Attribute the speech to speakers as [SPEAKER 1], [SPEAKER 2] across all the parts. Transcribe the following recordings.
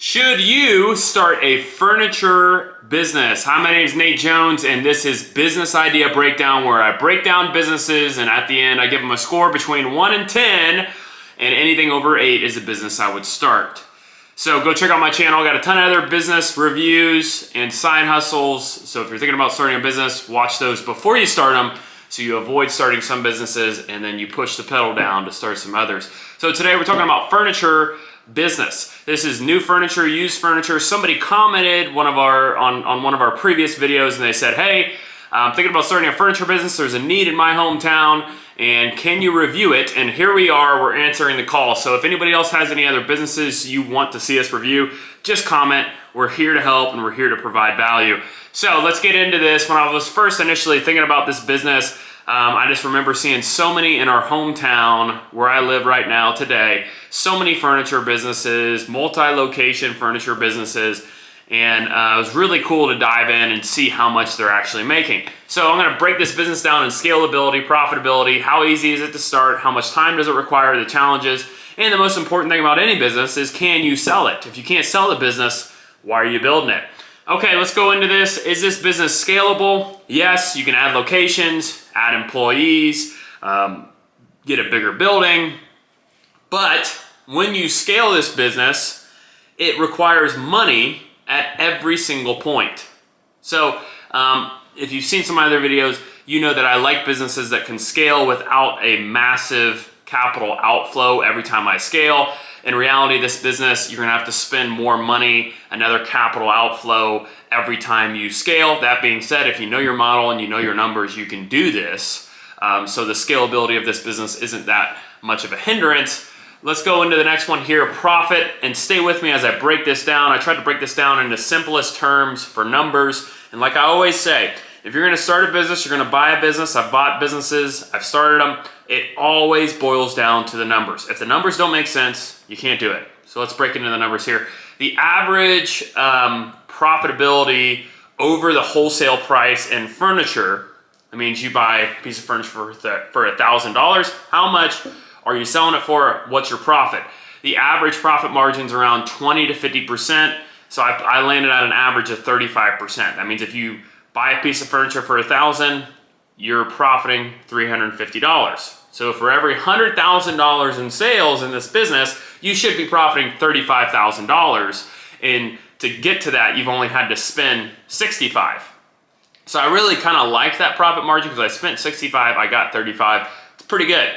[SPEAKER 1] Should you start a furniture business? Hi, my name is Nate Jones, and this is Business Idea Breakdown, where I break down businesses, and at the end, I give them a score between 1 and 10, and anything over 8 is a business I would start. So go check out my channel. I got a ton of other business reviews and side hustles. So if you're thinking about starting a business, watch those before you start them, so you avoid starting some businesses and then you push the pedal down to start some others. So today we're talking about furniture business. This is new furniture, used furniture. Somebody commented on one of our previous videos, and they said, hey, I'm thinking about starting a furniture business. There's a need in my hometown, and can you review it? And here we are, we're answering the call. So if anybody else has any other businesses you want to see us review, just comment. We're here to help and we're here to provide value. So let's get into this. When I was first initially thinking about this business, I just remember seeing so many in our hometown where I live right now today, so many furniture businesses, multi-location furniture businesses, and it was really cool to dive in and see how much they're actually making. So I'm going to break this business down in scalability, profitability, how easy is it to start, how much time does it require, the challenges, and the most important thing about any business is, can you sell it? If you can't sell the business, why are you building it? Okay, let's go into this. Is this business scalable? Yes, you can add locations, add employees, get a bigger building. But when you scale this business, it requires money at every single point. So if you've seen some of my other videos, you know that I like businesses that can scale without a massive capital outflow every time I scale. In reality, this business, you're gonna have to spend more money, another capital outflow every time you scale. That being said, if you know your model and you know your numbers, you can do this. So the scalability of this business isn't that much of a hindrance. Let's go into the next one here, profit, and stay with me as I break this down. I tried to break this down in the simplest terms for numbers. And like I always say, if you're gonna start a business, you're gonna buy a business. I've bought businesses, I've started them. It always boils down to the numbers. If the numbers don't make sense, you can't do it. So let's break into the numbers here. The average profitability over the wholesale price in furniture, that means you buy a piece of furniture for $1,000. How much are you selling it for? What's your profit? The average profit margin's around 20 to 50%. So I landed at an average of 35%. That means if you buy a piece of furniture for $1,000, you're profiting $350. So for every $100,000 in sales in this business, you should be profiting $35,000. And to get to that, you've only had to spend $65. So I really kind of like that profit margin because I spent $65, I got $35. It's pretty good.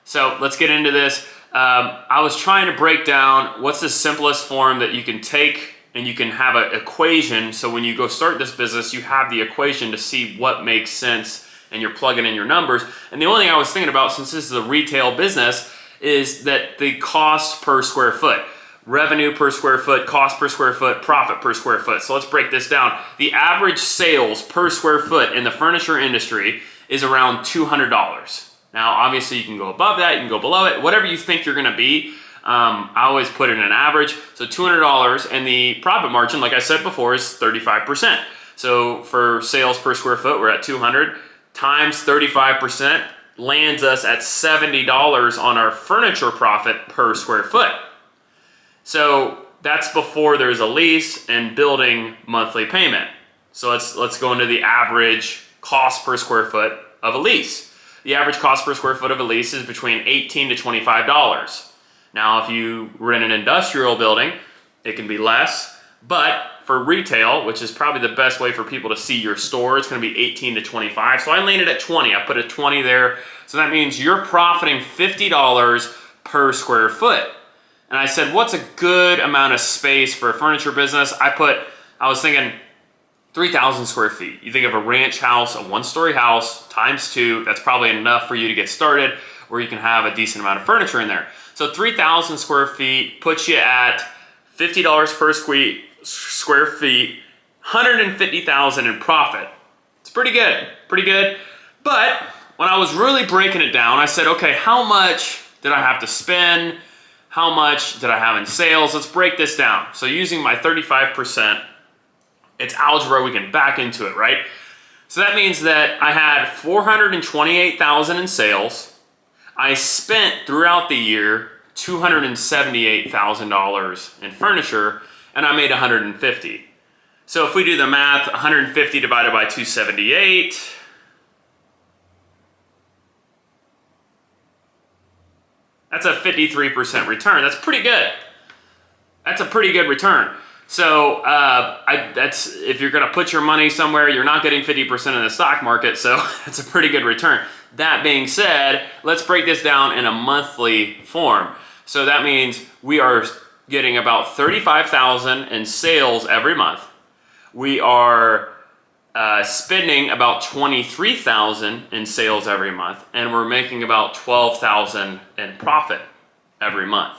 [SPEAKER 1] So let's get into this. I was trying to break down what's the simplest form that you can take and you can have an equation. So when you go start this business, you have the equation to see what makes sense and you're plugging in your numbers. And the only thing I was thinking about, since this is a retail business, is that the cost per square foot, revenue per square foot, cost per square foot, profit per square foot. So let's break this down. The average sales per square foot in the furniture industry is around $200. Now, obviously you can go above that, you can go below it, whatever you think you're gonna be. I always put in an average, so $200, and the profit margin, like I said before, is 35%. So for sales per square foot, we're at 200 times 35% lands us at $70 on our furniture profit per square foot. So that's before there's a lease and building monthly payment. So let's go into the average cost per square foot of a lease. The average cost per square foot of a lease is between $18 to $25. Now, if you rent an industrial building, it can be less, but for retail, which is probably the best way for people to see your store, it's gonna be 18 to 25. So I landed at 20, I put a 20 there. So that means you're profiting $50 per square foot. And I said, what's a good amount of space for a furniture business? I was thinking 3,000 square feet. You think of a ranch house, a one-story house, times 2, that's probably enough for you to get started, where you can have a decent amount of furniture in there. So 3,000 square feet puts you at $50 per square feet, $150,000 in profit. It's pretty good, pretty good. But when I was really breaking it down, I said, okay, how much did I have to spend? How much did I have in sales? Let's break this down. So using my 35%, it's algebra, we can back into it, right? So that means that I had $428,000 in sales. I spent throughout the year $278,000 in furniture, and I made 150. So if we do the math, 150 divided by 278, that's a 53% return. That's pretty good. That's a pretty good return. So that's if you're going to put your money somewhere, you're not getting 50% in the stock market, so that's a pretty good return. That being said, let's break this down in a monthly form. So that means we are getting about $35,000 in sales every month. We are spending about $23,000 in sales every month, and we're making about $12,000 in profit every month.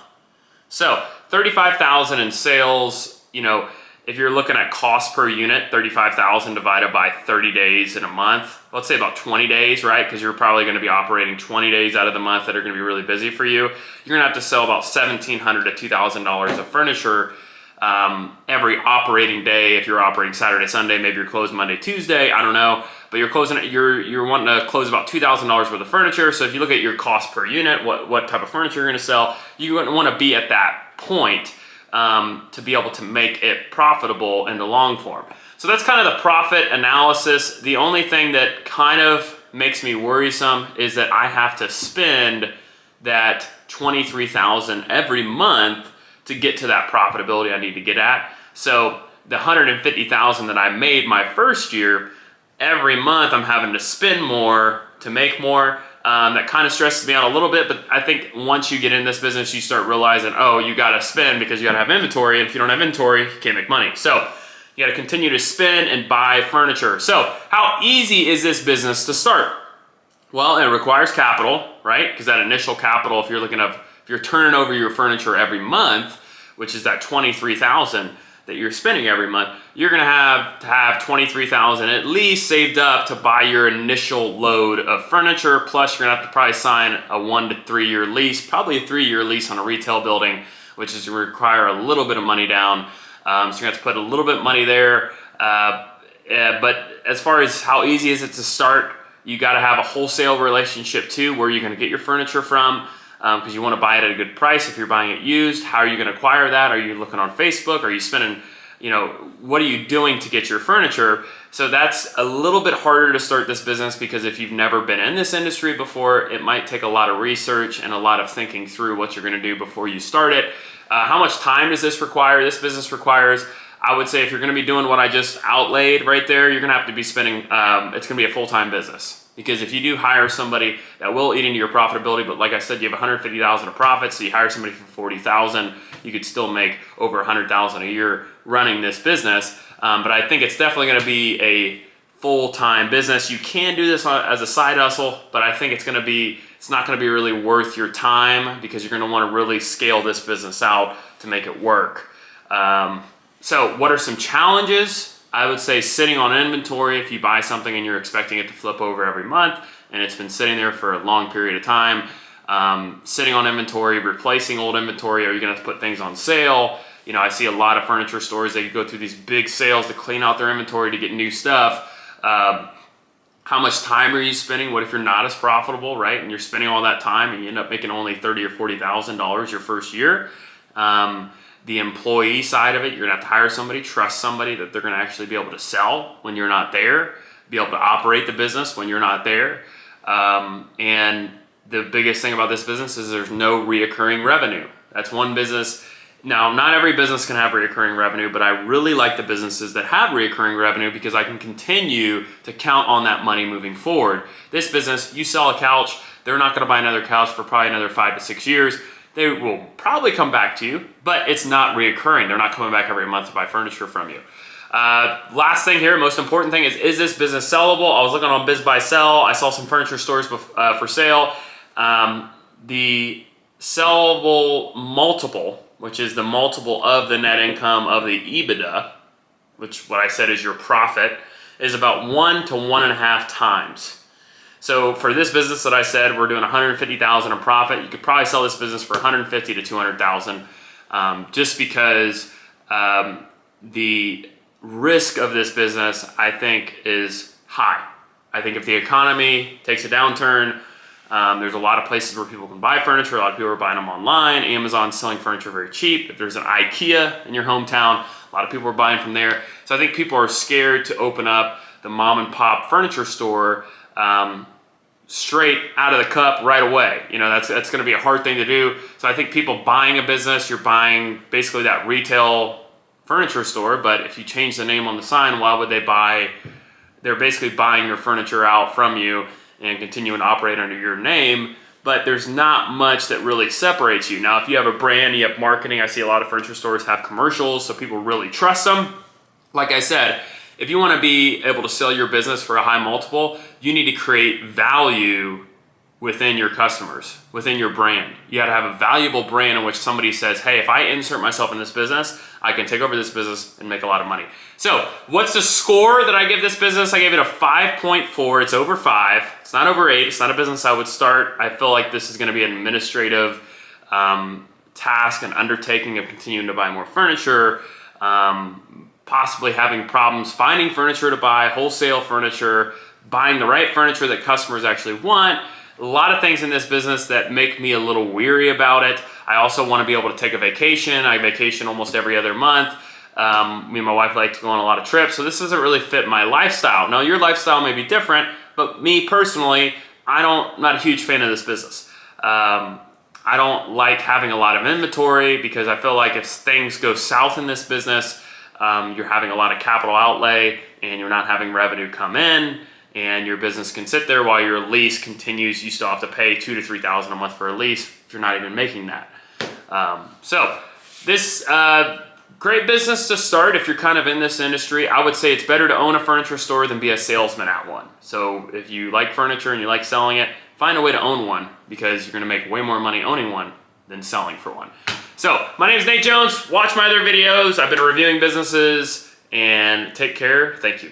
[SPEAKER 1] So $35,000 in sales, if you're looking at cost per unit, $35,000 divided by 30 days in a month, let's say about 20 days, right? Because you're probably going to be operating 20 days out of the month that are going to be really busy for you. You're going to have to sell about $1,700 to $2,000 of furniture every operating day. If you're operating Saturday, Sunday, maybe you're closed Monday, Tuesday, I don't know. But you're wanting to close about $2,000 worth of furniture. So if you look at your cost per unit, what type of furniture you're going to sell, you want to be at that point to be able to make it profitable in the long form. So that's kind of the profit analysis. The only thing that kind of makes me worrisome is that I have to spend that $23,000 every month to get to that profitability I need to get at. So the $150,000 that I made my first year, every month I'm having to spend more to make more. That kind of stresses me out a little bit, but I think once you get in this business, you start realizing, oh, you got to spend because you got to have inventory, and if you don't have inventory, you can't make money. So you got to continue to spend and buy furniture. So how easy is this business to start? Well, it requires capital, right? Because that initial capital, if you're turning over your furniture every month, which is that $23,000 that you're spending every month, you're going to have $23,000 at least saved up to buy your initial load of furniture. Plus, you're going to have to probably sign a 1 to 3 year lease, probably a 3-year lease on a retail building, which is require a little bit of money down. So you're going to have to put a little bit of money there. But as far as how easy is it to start, you got to have a wholesale relationship too, where you're going to get your furniture from. Because you want to buy it at a good price. If you're buying it used, how are you going to acquire that? Are you looking on Facebook? Are you spending, what are you doing to get your furniture? So that's a little bit harder to start this business, because if you've never been in this industry before, it might take a lot of research and a lot of thinking through what you're going to do before you start it. How much time does this require? This business requires, I would say, if you're going to be doing what I just outlaid right there, you're going to have to be spending, it's going to be a full-time business. Because if you do hire somebody, that will eat into your profitability, but like I said, you have $150,000 of profit, so you hire somebody for $40,000, you could still make over $100,000 a year running this business. But I think it's definitely going to be a full-time business. You can do this as a side hustle, but I think it's not going to be really worth your time, because you're going to want to really scale this business out to make it work. So what are some challenges? I would say sitting on inventory. If you buy something and you're expecting it to flip over every month and it's been sitting there for a long period of time, sitting on inventory, replacing old inventory. Are you going to have to put things on sale? I see a lot of furniture stores, they go through these big sales to clean out their inventory to get new stuff. How much time are you spending? What if you're not as profitable, right? And you're spending all that time and you end up making only $30,000 or $40,000 your first year. The employee side of it, you're gonna have to hire somebody, trust somebody that they're gonna actually be able to sell when you're not there, be able to operate the business when you're not there. And the biggest thing about this business is there's no reoccurring revenue. That's one business. Now, not every business can have reoccurring revenue, but I really like the businesses that have reoccurring revenue, because I can continue to count on that money moving forward. This business, you sell a couch, they're not gonna buy another couch for probably another 5 to 6 years. They will probably come back to you, but it's not reoccurring. They're not coming back every month to buy furniture from you. Last thing here, most important thing is this business sellable? I was looking on Biz Buy Sell. I saw some furniture stores for sale. The sellable multiple, which is the multiple of the net income of the EBITDA, which what I said is your profit, is about 1 to 1.5 times. So for this business that I said, we're doing $150,000 in profit. You could probably sell this business for $150,000 to $200,000, just because the risk of this business, I think, is high. I think if the economy takes a downturn, There's a lot of places where people can buy furniture. A lot of people are buying them online. Amazon's selling furniture very cheap. If there's an IKEA in your hometown, a lot of people are buying from there. So I think people are scared to open up the mom and pop furniture store straight out of the cup right away. You know, that's going to be a hard thing to do. So I think people buying a business, you're buying basically that retail furniture store, but if you change the name on the sign, why would they buy? They're basically buying your furniture out from you and continuing to operate under your name, but there's not much that really separates you. Now, if you have a brand, you have marketing. I see a lot of furniture stores have commercials, so people really trust them. Like I said, if you want to be able to sell your business for a high multiple, you need to create value within your customers, within your brand. You got to have a valuable brand in which somebody says, hey, if I insert myself in this business, I can take over this business and make a lot of money. So what's the score that I give this business? I gave it a 5.4. It's over 5. It's not over 8. It's not a business I would start. I feel like this is going to be an administrative task and undertaking of continuing to buy more furniture, possibly having problems finding furniture to buy, wholesale furniture, buying the right furniture that customers actually want. A lot of things in this business that make me a little weary about it. I also want to be able to take a vacation. I vacation almost every other month. Me and my wife like to go on a lot of trips, so this doesn't really fit my lifestyle. Now, your lifestyle may be different, but me personally, I'm not a huge fan of this business. I don't like having a lot of inventory because I feel like if things go south in this business, you're having a lot of capital outlay and you're not having revenue come in, and your business can sit there while your lease continues. You still have to pay $2,000 to $3,000 a month for a lease if you're not even making that. So this great business to start if you're kind of in this industry. I would say it's better to own a furniture store than be a salesman at one. So if you like furniture and you like selling it, find a way to own one because you're going to make way more money owning one than selling for one. So my name is Nate Jones. Watch my other videos. I've been reviewing businesses, and take care. Thank you.